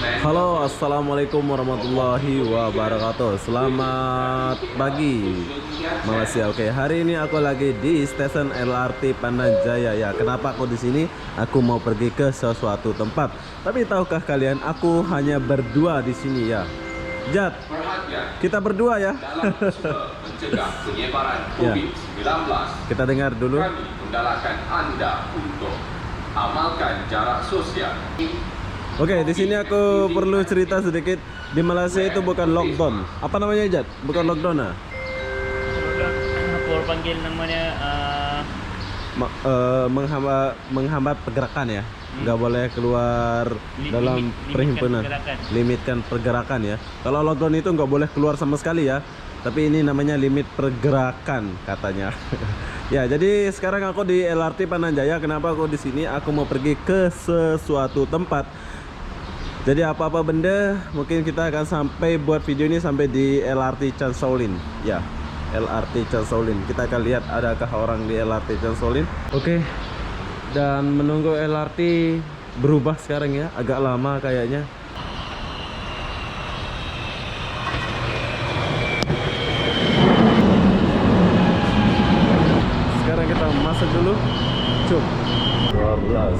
Halo, assalamualaikum warahmatullahi wabarakatuh. Selamat pagi Malaysia. Oke, hari ini aku lagi di stasiun LRT Pandan Jaya ya. Kenapa aku di sini? Aku mau pergi ke sesuatu tempat. Tapi tahukah kalian, aku hanya berdua di sini ya. Jad, kita berdua ya. Mencegah penyebaran COVID-19. Kita dengar dulu. Kami menggalakkan Anda untuk amalkan jarak sosial. Oke, di sini aku perlu cerita sedikit. Di Malaysia itu bukan lockdown. Apa namanya, Jad? Bukan lockdown ah? Apa panggil namanya? Menghambat pergerakan ya. Nggak boleh keluar dalam perhimpunan. Limitkan pergerakan ya. Kalau lockdown itu nggak boleh keluar sama sekali ya. Tapi ini namanya limit pergerakan katanya. Ya, jadi sekarang aku di LRT Pandan Jaya. Kenapa aku di sini? Aku mau pergi ke sesuatu tempat. Jadi apa-apa benda, mungkin kita akan sampai buat video ini sampai di LRT Chan Shaolin. Ya, LRT Chan Shaolin. Kita akan lihat adakah orang di LRT Chan Shaolin. Oke. Dan menunggu LRT berubah sekarang ya, agak lama kayaknya. Sekarang kita masuk dulu. Cuk. 12.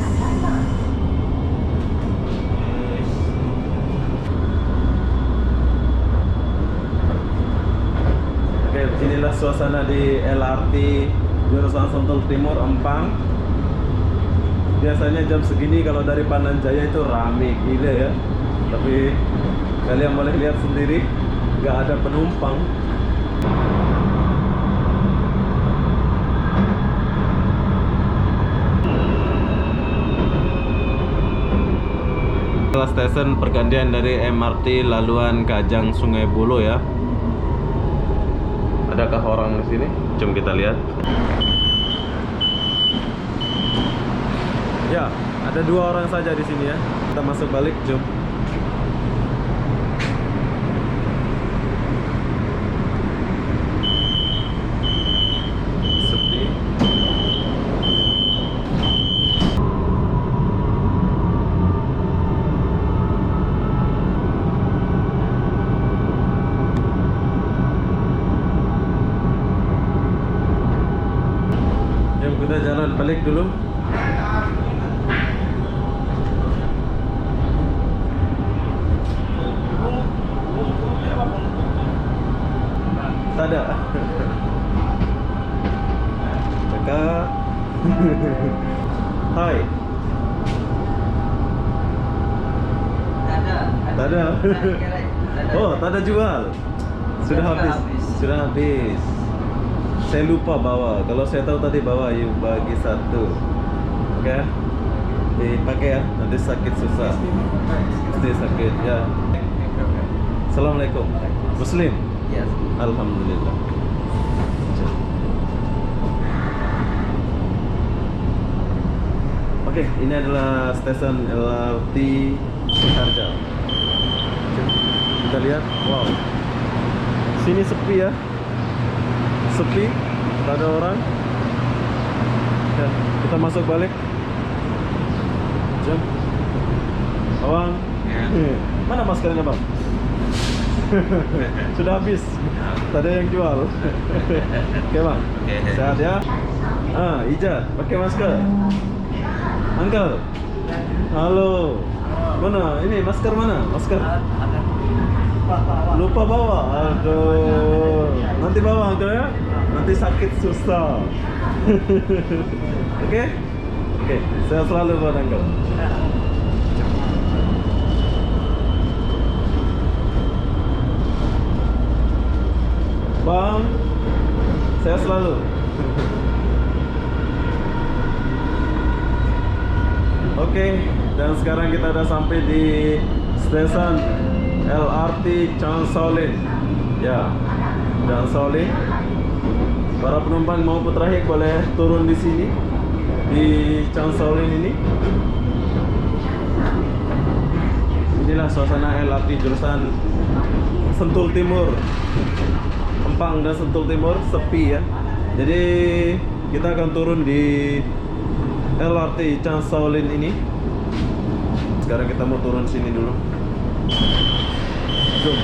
Oke, inilah suasana di LRT jurusan Sentul Timur Empang. Biasanya jam segini kalau dari Pandan Jaya itu rame gila ya. Tapi kalian boleh lihat sendiri, nggak ada penumpang. Stasiun pergantian dari MRT laluan Kajang Sungai Buloh ya. Adakah orang di sini? Jom kita lihat. Ya, ada 2 orang saja di sini ya. Kita masuk balik, jom. Sepi. Jom kita jalan balik dulu. Tak ada. Kakak. Hai. Tak ada. Oh, tak ada jual. Sudah habis. Sudah habis. Saya lupa bawa. Kalau saya tahu tadi bawa, you bagi 1. Oke. Dipakai ya. Nanti sakit susah. Mesti sakit ya. Assalamualaikum. Muslim. Yes. Alhamdulillah. Oke, ini adalah stasiun LRT Sukarja. Kita lihat, wow. Sini sepi ya. Sepi, tak ada orang. Ya, kita masuk balik. Jom. Bang. Mana maskernya, Bang? Sudah habis. Tak ada yang jual. Oke, Bang. Sehat ya. Ijat, pakai masker. Uncle. Halo. Mana? Ini masker mana? Masker. Lupa bawa. Aduh. Nanti bawa, Uncle ya. Nanti sakit susah. Oke? Oke, saya selalu buat Uncle. Bang, saya selalu. Oke, dan sekarang kita udah sampai di stasiun LRT Chan Shaolin. Ya, Chan Shaolin. Para penumpang mau putrahik boleh turun di sini di Chan Shaolin ini. Inilah suasana LRT jurusan Sentul Timur. Empang dan Sentul Timur sepi ya. Jadi kita akan turun di LRT Chan Shaolin ini. Sekarang kita mau turun sini dulu. Zoom.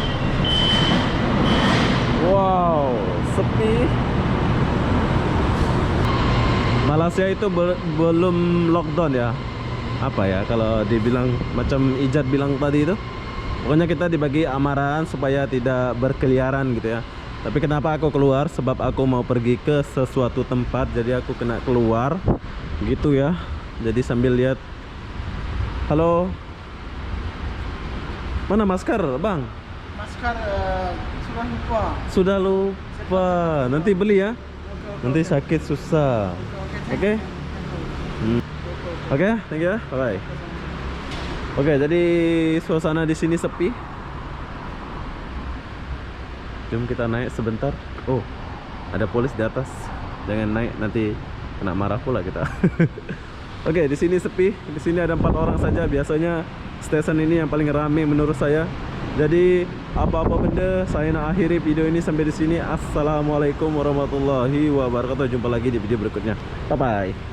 Wow, sepi. Malaysia itu belum lockdown ya. Apa ya kalau dibilang macam Ijat bilang tadi itu. Pokoknya kita dibagi amaran supaya tidak berkeliaran gitu ya. Tapi kenapa aku keluar? Sebab aku mau pergi ke sesuatu tempat, jadi aku kena keluar gitu ya. Jadi sambil lihat. Halo. Mana masker, Bang? Masker sudah lupa. Sudah lupa. Nanti beli ya. Nanti sakit susah. Oke? Oke, thank you. Bye. Oke, jadi suasana di sini sepi. Jom kita naik sebentar. Oh, ada polis di atas. Jangan naik, nanti kena marah pula kita. Oke, di sini sepi. Di sini ada 4 orang saja. Biasanya stesen ini yang paling ramai menurut saya. Jadi apa-apa benda, saya nak akhiri video ini sampai di sini. Assalamualaikum warahmatullahi wabarakatuh. Jumpa lagi di video berikutnya. Bye bye.